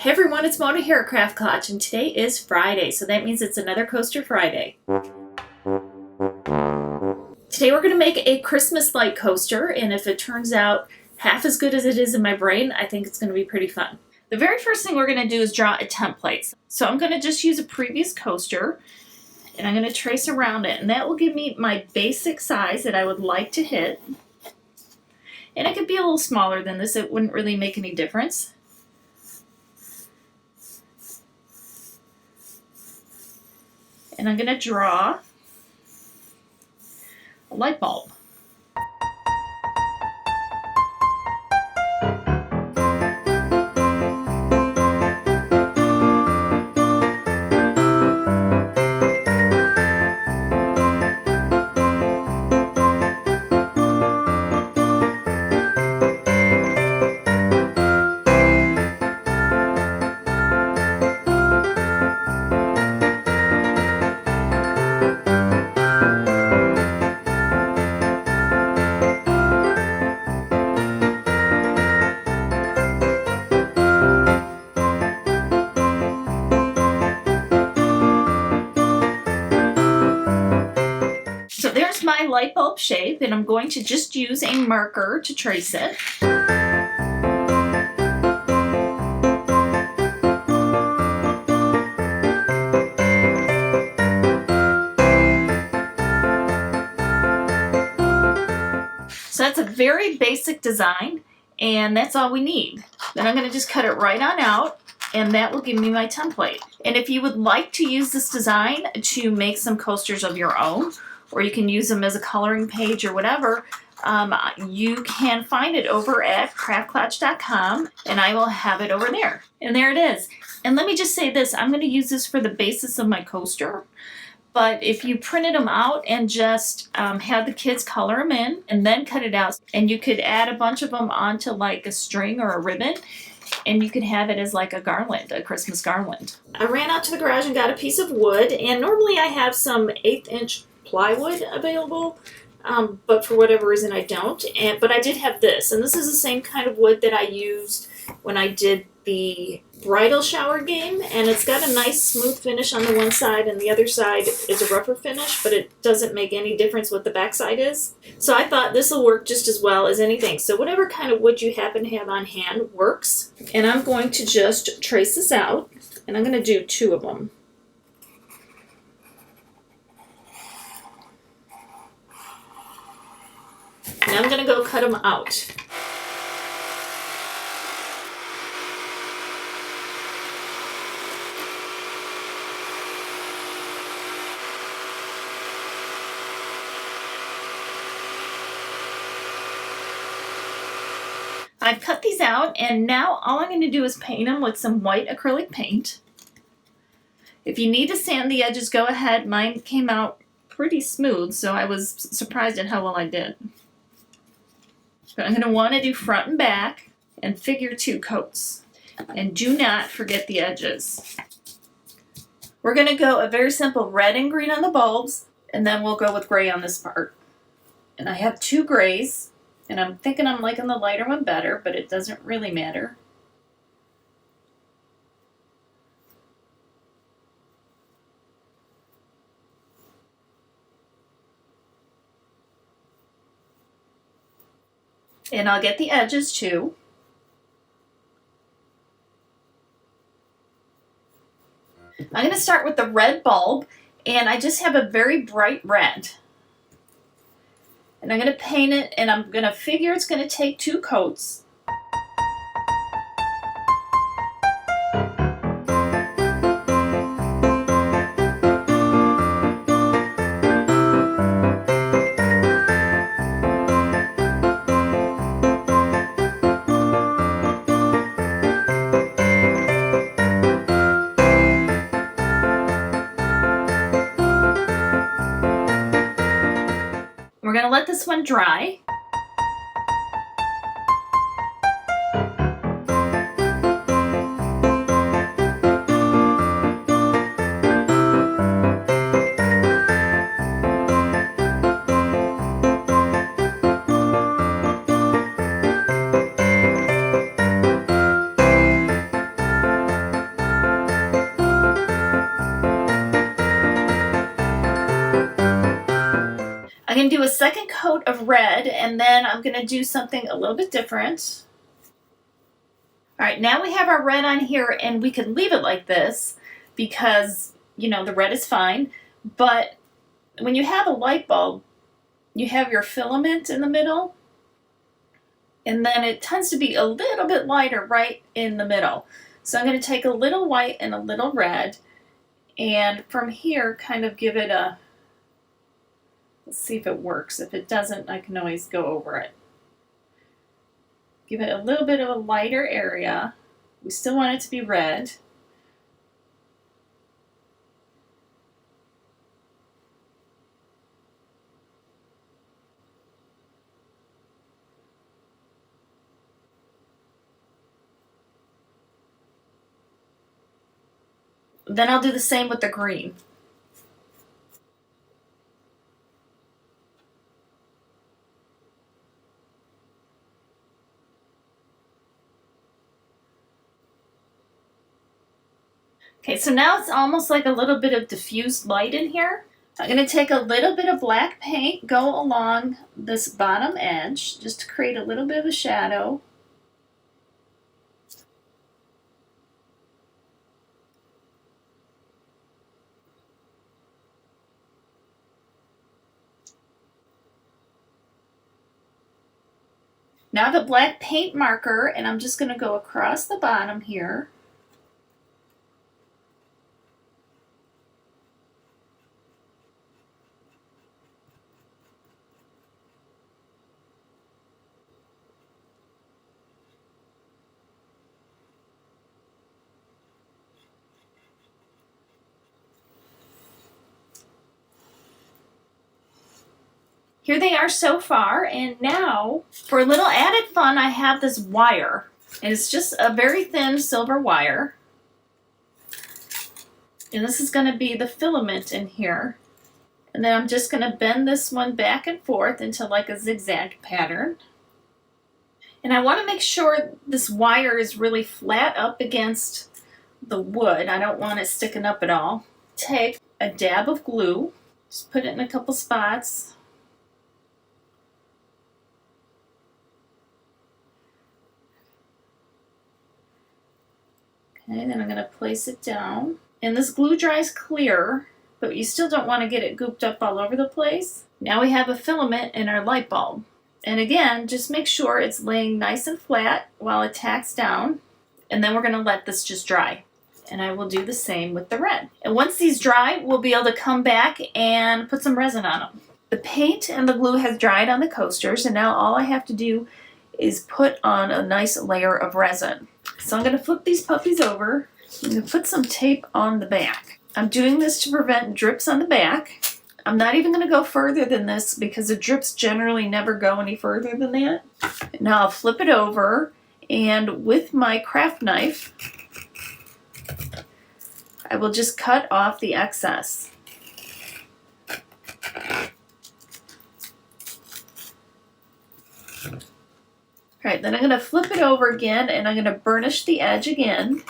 Hey everyone, it's Mona here at Craft Clutch, and today is Friday, so that means it's another Coaster Friday. Today we're going to make a Christmas light coaster, and if it turns out half as good as it is in my brain, I think it's going to be pretty fun. The very first thing we're going to do is draw a template. So I'm going to just use a previous coaster, and I'm going to trace around it, and that will give me my basic size that I would like to hit. And it could be a little smaller than this, it wouldn't really make any difference. And I'm going to draw a light bulb. So there's my light bulb shape, and I'm going to just use a marker to trace it. So that's a very basic design, and that's all we need. Then I'm going to just cut it right on out, and that will give me my template. And if you would like to use this design to make some coasters of your own, or you can use them as a coloring page or whatever, you can find it over at craftclotch.com, and I will have it over there. And there it is. And let me just say this, I'm going to use this for the basis of my coaster, but if you printed them out and just had the kids color them in and then cut it out, and you could add a bunch of them onto like a string or a ribbon, and you could have it as like a garland, a Christmas garland. I ran out to the garage and got a piece of wood, and normally I have some 1/8" plywood available, but for whatever reason I don't. But I did have this, and this is the same kind of wood that I used when I did the bridal shower game, and it's got a nice smooth finish on the one side, and the other side is a rougher finish, but it doesn't make any difference what the back side is. So I thought this will work just as well as anything. So whatever kind of wood you happen to have on hand works. And I'm going to just trace this out, and I'm going to do 2 of them. Now I'm going to go cut them out. I've cut these out, and now all I'm going to do is paint them with some white acrylic paint. If you need to sand the edges, go ahead. Mine came out pretty smooth, so I was surprised at how well I did. But I'm going to want to do front and back and figure 2 coats. And do not forget the edges. We're going to go a very simple red and green on the bulbs, and then we'll go with gray on this part. And I have 2 grays, and I'm thinking I'm liking the lighter one better, but it doesn't really matter. And I'll get the edges too. I'm going to start with the red bulb, and I just have a very bright red. And I'm going to paint it, and I'm going to figure it's going to take 2 coats. We're going to let this one dry. I'm going to do a second coat of red, and then I'm going to do something a little bit different. All right, now we have our red on here, and we can leave it like this because, you know, the red is fine. But when you have a light bulb, you have your filament in the middle, and then it tends to be a little bit lighter right in the middle. So I'm going to take a little white and a little red, and from here kind of give it a, let's see if it works. If it doesn't, I can always go over it. Give it a little bit of a lighter area. We still want it to be red. Then I'll do the same with the green. Okay, so now it's almost like a little bit of diffused light in here. I'm going to take a little bit of black paint, go along this bottom edge, just to create a little bit of a shadow. Now I have a black paint marker, and I'm just going to go across the bottom here. Here they are so far, and now for a little added fun, I have this wire. And it's just a very thin silver wire. And this is going to be the filament in here. And then I'm just going to bend this one back and forth into like a zigzag pattern. And I want to make sure this wire is really flat up against the wood. I don't want it sticking up at all. Take a dab of glue, just put it in a couple spots. Okay, then I'm going to place it down. And this glue dries clear, but you still don't want to get it gooped up all over the place. Now we have a filament in our light bulb. And again, just make sure it's laying nice and flat while it tacks down. And then we're going to let this just dry. And I will do the same with the red. And once these dry, we'll be able to come back and put some resin on them. The paint and the glue has dried on the coasters, and now all I have to do is put on a nice layer of resin. So I'm going to flip these puppies over. I'm going to put some tape on the back. I'm doing this to prevent drips on the back. I'm not even going to go further than this because the drips generally never go any further than that. Now I'll flip it over, and with my craft knife, I will just cut off the excess. All right, then I'm going to flip it over again, and I'm going to burnish the edge again.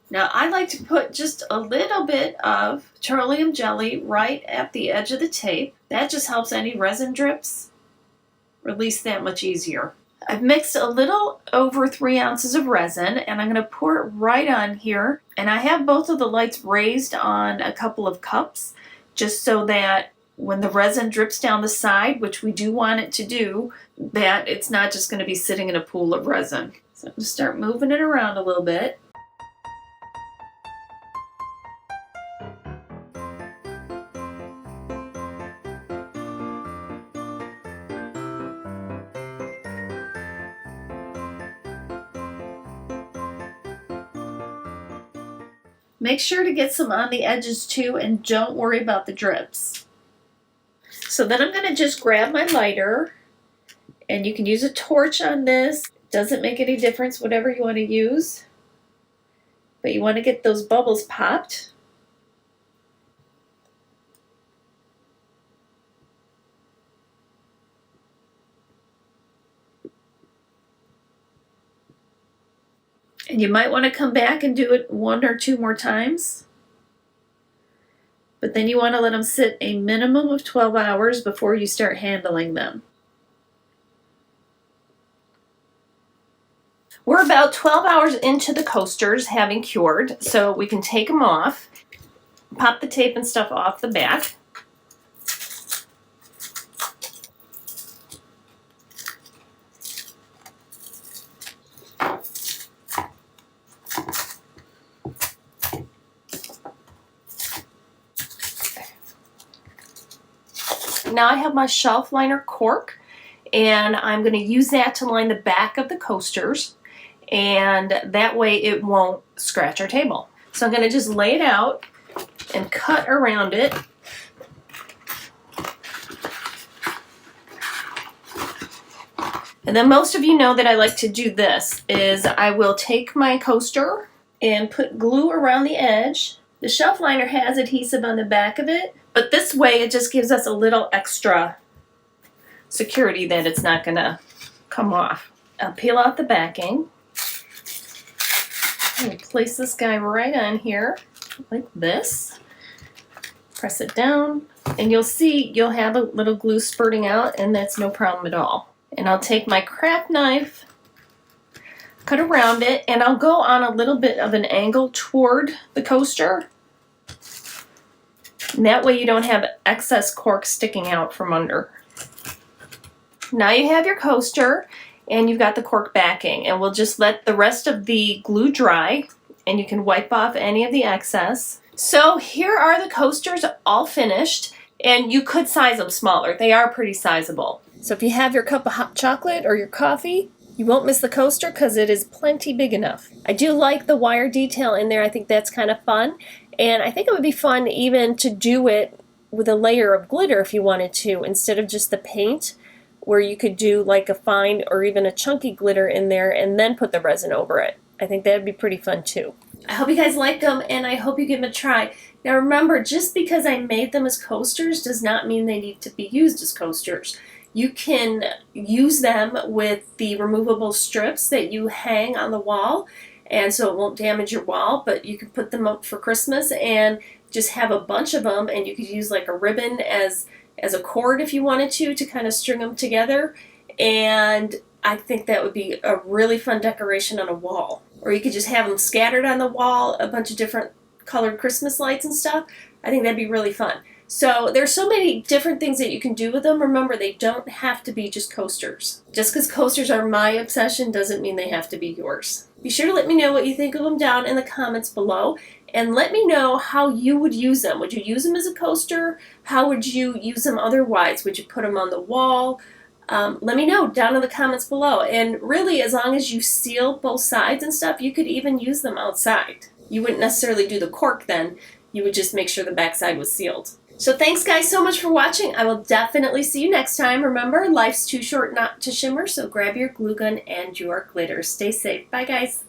Now I like to put just a little bit of petroleum jelly right at the edge of the tape. That just helps any resin drips release that much easier. I've mixed a little over 3 ounces of resin, and I'm going to pour it right on here. And I have both of the lights raised on a couple of cups just so that when the resin drips down the side, which we do want it to do, that it's not just going to be sitting in a pool of resin. So I'm going to start moving it around a little bit. Make sure to get some on the edges too, and don't worry about the drips. So then I'm going to just grab my lighter, and you can use a torch on this. Doesn't make any difference, whatever you want to use. But you want to get those bubbles popped. And you might want to come back and do it 1 or 2 more times. but then you want to let them sit a minimum of 12 hours before you start handling them. We're about 12 hours into the coasters having cured, so we can take them off, pop the tape and stuff off the back. Now I have my shelf liner cork, and I'm going to use that to line the back of the coasters, and that way it won't scratch our table. So I'm going to just lay it out and cut around it. And then most of you know that I like to do this, is I will take my coaster and put glue around the edge. The shelf liner has adhesive on the back of it, but this way it just gives us a little extra security that it's not gonna come off. I'll peel out the backing. And place this guy right on here, like this. Press it down, and you'll see you'll have a little glue spurting out, and that's no problem at all. And I'll take my craft knife, cut around it, and I'll go on a little bit of an angle toward the coaster. And that way you don't have excess cork sticking out from under. Now you have your coaster and you've got the cork backing, and we'll just let the rest of the glue dry and you can wipe off any of the excess. So here are the coasters all finished, and you could size them smaller. They are pretty sizable. So if you have your cup of hot chocolate or your coffee, you won't miss the coaster because it is plenty big enough. I do like the wire detail in there. I think that's kind of fun. And I think it would be fun even to do it with a layer of glitter if you wanted to, instead of just the paint, where you could do like a fine or even a chunky glitter in there and then put the resin over it. I think that'd be pretty fun too. I hope you guys liked them, and I hope you give them a try. Now remember, just because I made them as coasters does not mean they need to be used as coasters. You can use them with the removable strips that you hang on the wall, and so it won't damage your wall, but you could put them up for Christmas and just have a bunch of them, and you could use like a ribbon as a cord if you wanted to kind of string them together, and I think that would be a really fun decoration on a wall. Or you could just have them scattered on the wall, a bunch of different colored Christmas lights and stuff. I think that'd be really fun. So there's so many different things that you can do with them. Remember, they don't have to be just coasters. Just because coasters are my obsession doesn't mean they have to be yours. Be sure to let me know what you think of them down in the comments below, and let me know how you would use them. Would you use them as a coaster? How would you use them otherwise? Would you put them on the wall? Let me know down in the comments below. And really, as long as you seal both sides and stuff, you could even use them outside. You wouldn't necessarily do the cork then. You would just make sure the backside was sealed. So thanks guys so much for watching. I will definitely see you next time. Remember, life's too short not to shimmer, so grab your glue gun and your glitter. Stay safe. Bye guys.